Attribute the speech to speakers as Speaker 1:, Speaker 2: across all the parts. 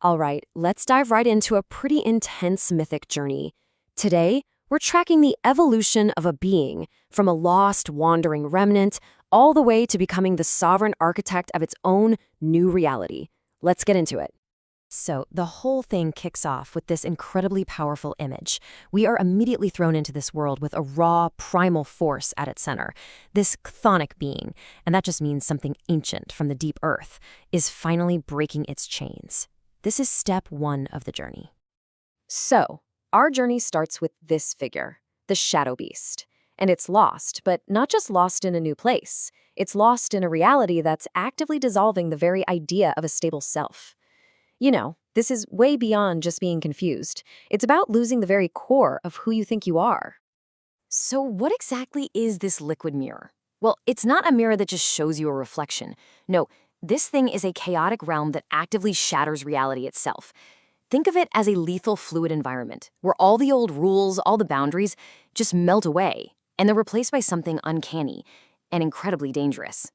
Speaker 1: All right, let's dive right into a pretty intense mythic journey. Today, we're tracking the evolution of a being from a lost, wandering remnant all the way to becoming the sovereign architect of its own new reality. Let's get into it. So, the whole thing kicks off with this incredibly powerful image. We are immediately thrown into this world with a raw, primal force at its center. This chthonic being, and that just means something ancient from the deep earth, is finally breaking its chains. This is step one of the journey. So, our journey starts with this figure, the Shadow Beast. And it's lost, but not just lost in a new place. It's lost in a reality that's actively dissolving the very idea of a stable self. You know, this is way beyond just being confused. It's about losing the very core of who you think you are. So what exactly is this liquid mirror? Well, it's not a mirror that just shows you a reflection. No, this thing is a chaotic realm that actively shatters reality itself. Think of it as a lethal fluid environment, where all the old rules, all the boundaries, just melt away, and they're replaced by something uncanny and incredibly dangerous.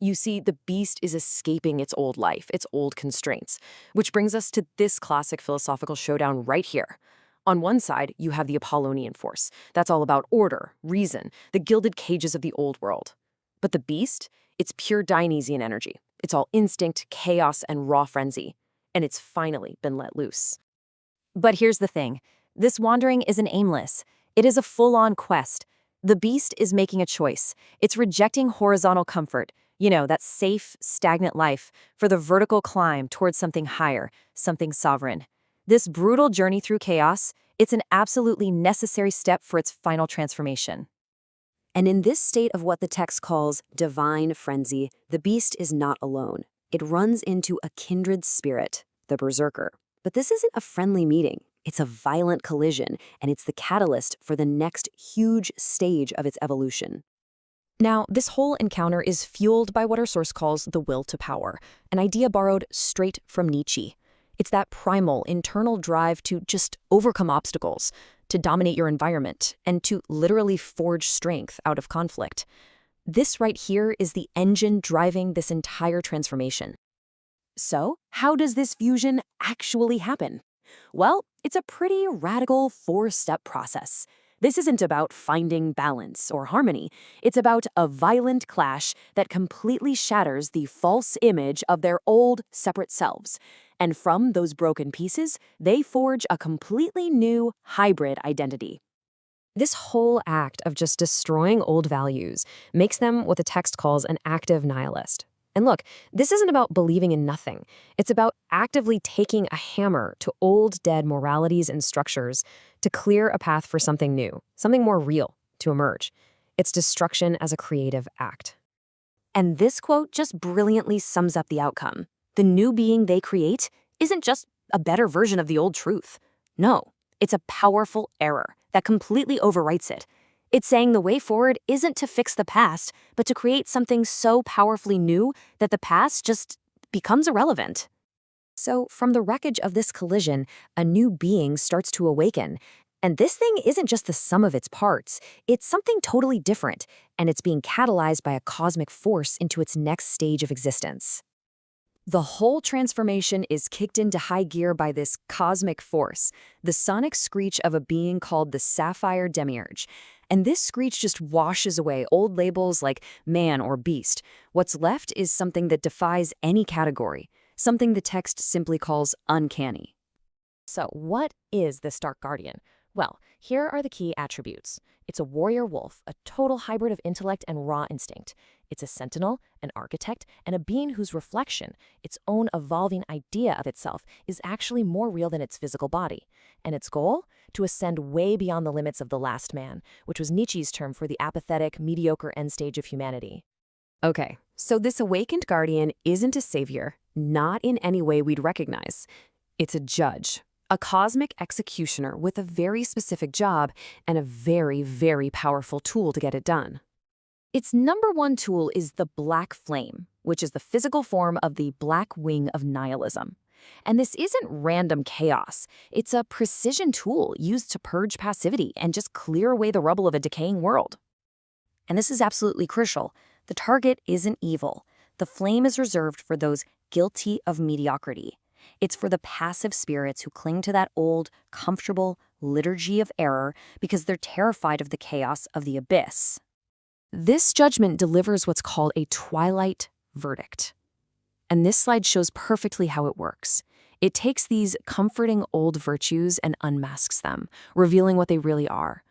Speaker 1: You see, the beast is escaping its old life, its old constraints, which brings us to this classic philosophical showdown right here. On one side, you have the Apollonian force. That's all about order, reason, the gilded cages of the old world. But the beast, it's pure Dionysian energy. It's all instinct, chaos, and raw frenzy. And it's finally been let loose. But here's the thing. This wandering isn't aimless. It is a full-on quest. The beast is making a choice. It's rejecting horizontal comfort, that safe, stagnant life, for the vertical climb towards something higher, something sovereign. This brutal journey through chaos, it's an absolutely necessary step for its final transformation. And in this state of what the text calls divine frenzy, the beast is not alone. It runs into a kindred spirit, the berserker. But this isn't a friendly meeting. It's a violent collision, and it's the catalyst for the next huge stage of its evolution. Now, this whole encounter is fueled by what our source calls the will to power, an idea borrowed straight from Nietzsche. It's that primal, internal drive to just overcome obstacles, to dominate your environment, and to literally forge strength out of conflict. This right here is the engine driving this entire transformation. So, how does this fusion actually happen? Well, it's a pretty radical four-step process. This isn't about finding balance or harmony. It's about a violent clash that completely shatters the false image of their old, separate selves. And from those broken pieces, they forge a completely new, hybrid identity. This whole act of just destroying old values makes them what the text calls an active nihilist. And look, this isn't about believing in nothing. It's about actively taking a hammer to old, dead moralities and structures to clear a path for something new, something more real to emerge. It's destruction as a creative act. And this quote just brilliantly sums up the outcome. The new being they create isn't just a better version of the old truth. No, it's a powerful error that completely overwrites it. It's saying the way forward isn't to fix the past, but to create something so powerfully new that the past just becomes irrelevant. So, from the wreckage of this collision, a new being starts to awaken. And this thing isn't just the sum of its parts. It's something totally different, and it's being catalyzed by a cosmic force into its next stage of existence. The whole transformation is kicked into high gear by this cosmic force, the sonic screech of a being called the Sapphire Demiurge. And this screech just washes away old labels like man or beast. What's left is something that defies any category, something the text simply calls uncanny. So, what is the Stark Guardian? Well, here are the key attributes. It's a warrior wolf, a total hybrid of intellect and raw instinct. It's a sentinel, an architect, and a being whose reflection, its own evolving idea of itself, is actually more real than its physical body. And its goal? To ascend way beyond the limits of the last man, which was Nietzsche's term for the apathetic, mediocre end stage of humanity. Okay, so this awakened guardian isn't a savior, not in any way we'd recognize. It's a judge, a cosmic executioner with a very specific job and a very, very powerful tool to get it done. Its number one tool is the black flame, which is the physical form of the black wing of nihilism. And this isn't random chaos. It's a precision tool used to purge passivity and just clear away the rubble of a decaying world. And this is absolutely crucial. The target isn't evil. The flame is reserved for those guilty of mediocrity.
Speaker 2: It's for the passive spirits who cling to that old, comfortable liturgy of error because they're terrified of the chaos of the abyss.
Speaker 1: This judgment delivers what's called a twilight verdict. And this slide shows perfectly how it works. It takes these comforting old virtues and unmasks them, revealing what they really are.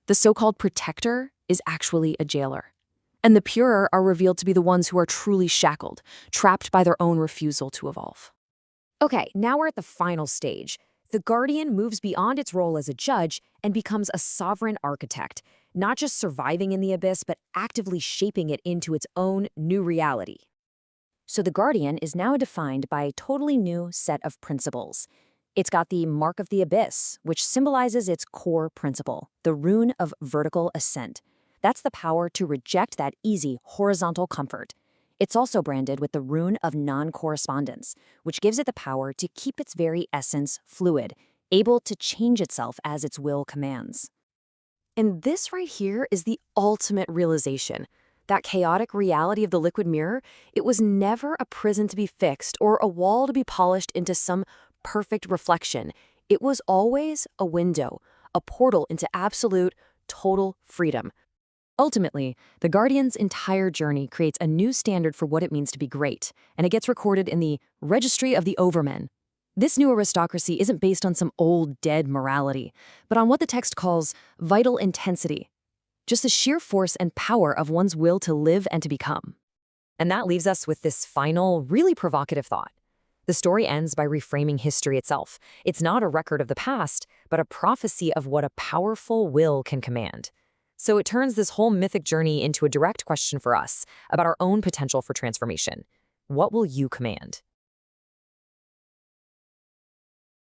Speaker 1: The so-called protector is actually a jailer. And the pure are revealed to be the ones who are truly shackled, trapped by their own refusal to evolve. Okay, now we're at the final stage. The guardian moves beyond its role as a judge and becomes a sovereign architect, not just surviving in the abyss, but actively shaping it into its own new reality. So the guardian is now defined by a totally new set of principles. It's got the mark of the abyss, which symbolizes its core principle, the rune of vertical ascent. That's the power to reject that easy horizontal comfort. It's also branded with the rune of non-correspondence, which gives it the power to keep its very essence fluid, able to change itself as its will commands. And this right here is the ultimate realization. That chaotic reality of the liquid mirror, it was never a prison to be fixed or a wall to be polished into some perfect reflection. It was always a window, a portal into absolute, total freedom. Ultimately, the Guardian's entire journey creates a new standard for what it means to be great, and it gets recorded in the Registry of the Overmen. This new aristocracy isn't based on some old, dead morality, but on what the text calls vital intensity, just the sheer force and power of one's will to live and to become. And that leaves us with this final, really provocative thought. The story ends by reframing history itself. It's not a record of the past, but a prophecy of what a powerful will can command. So it turns this whole mythic journey into a direct question for us about our own potential for transformation. What will you command?